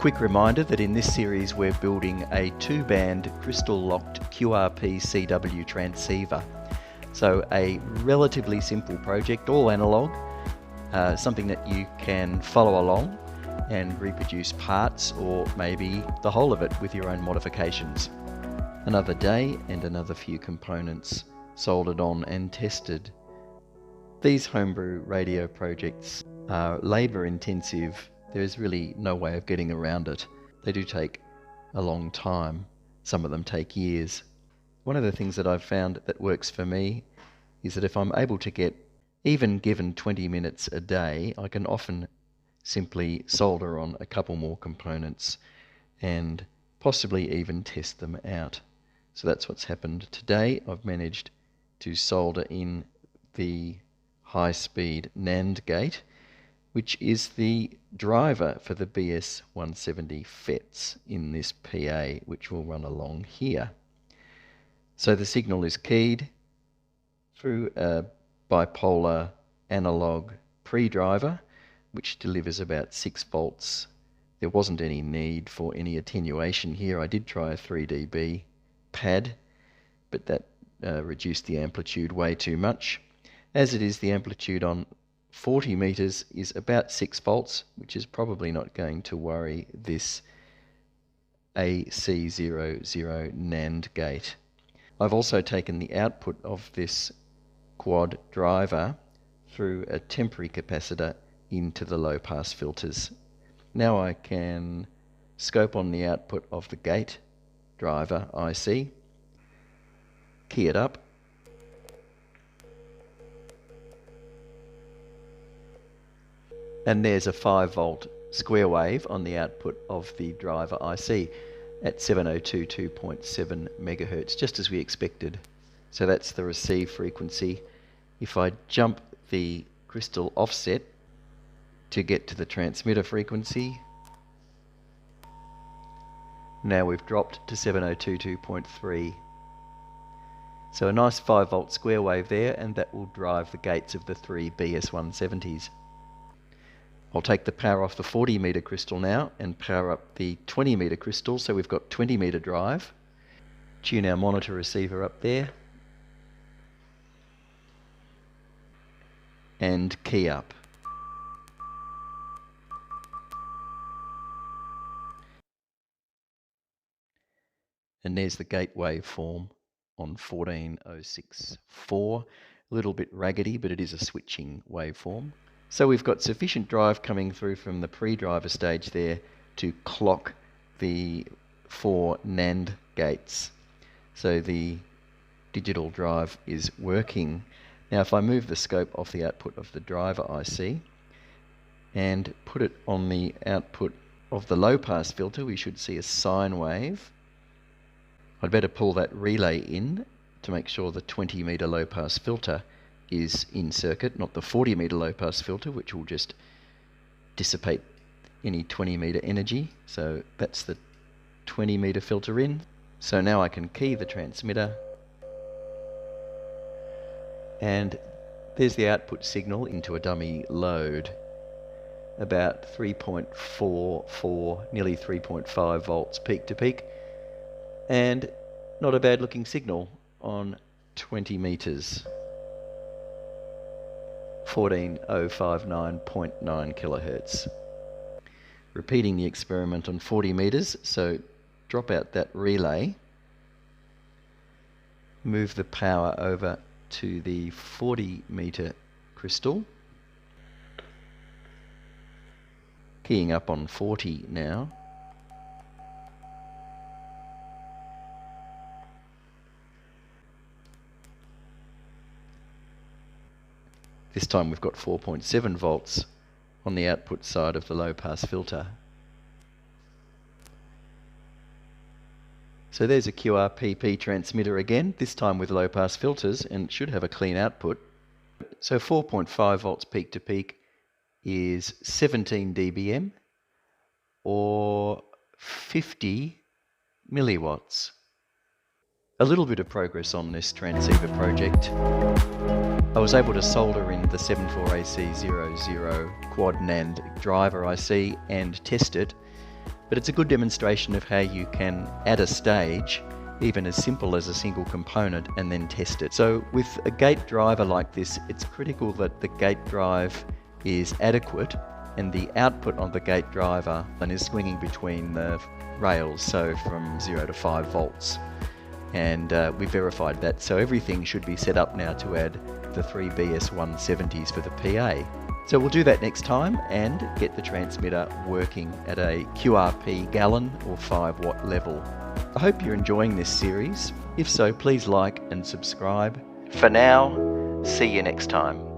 Quick reminder that in this series we're building a 2-band crystal-locked QRP CW transceiver. So a relatively simple project, all analog, something that you can follow along and reproduce parts or maybe the whole of it with your own modifications. Another day and another few components soldered on and tested. These homebrew radio projects are labour intensive. There's really no way of getting around it. They do take a long time. Some of them take years. One of the things that I've found that works for me is that if I'm able to get, even given 20 minutes a day, I can often simply solder on a couple more components and possibly even test them out. So that's what's happened today. I've managed to solder in the high-speed NAND gate, which is the driver for the BS170 FETs in this PA, which will run along here. So the signal is keyed through a bipolar analog pre-driver, which delivers about 6 volts. There wasn't any need for any attenuation here. I did try a 3 dB pad, but that reduced the amplitude way too much. As it is, the amplitude on 40 meters is about 6 volts, which is probably not going to worry this AC00 NAND gate. I've also taken the output of this quad driver through a temporary capacitor into the low pass filters. Now I can scope on the output of the gate driver IC, key it up, and there's a 5 volt square wave on the output of the driver IC at 702.2.7 megahertz, just as we expected. So that's the receive frequency. If I jump the crystal offset to get to the transmitter frequency, now we've dropped to 702.2.3. So a nice 5 volt square wave there, and that will drive the gates of the 3 BS170s. I'll take the power off the 40 meter crystal now and power up the 20 meter crystal, so we've got 20 meter drive. Tune our monitor receiver up there and key up. And there's the gate waveform on 14064. A little bit raggedy, but it is a switching waveform. So we've got sufficient drive coming through from the pre-driver stage there to clock the 4 NAND gates. So the digital drive is working. Now if I move the scope off the output of the driver IC and put it on the output of the low pass filter, we should see a sine wave. I'd better pull that relay in to make sure the 20 meter low pass filter is in circuit, not the 40 meter low pass filter, which will just dissipate any 20 meter energy. So that's the 20 meter filter in. So now I can key the transmitter, and there's the output signal into a dummy load, about 3.44, nearly 3.5 volts peak to peak, and not a bad looking signal on 20 meters. 14059.9 kilohertz. Repeating the experiment on 40 meters, so drop out that relay, move the power over to the 40 meter crystal, keying up on 40 now. This time we've got 4.7 volts on the output side of the low pass filter. So there's a QRPP transmitter again, this time with low pass filters, and it should have a clean output. So 4.5 volts peak to peak is 17 dBm or 50 milliwatts. A little bit of progress on this transceiver project. I was able to solder in the 74AC00 quad NAND driver IC and test it but it's a good demonstration of how you can add a stage, even as simple as a single component, and then test it. So with a gate driver like this, it's critical that the gate drive is adequate and the output of the gate driver is swinging between the rails, so from 0 to 5 volts. And we verified that, so everything should be set up now to add the 3 BS170s for the PA. So we'll do that next time and get the transmitter working at a QRP gallon or 5 watt level. I hope you're enjoying this series. If so, please like and subscribe. For now, see you next time.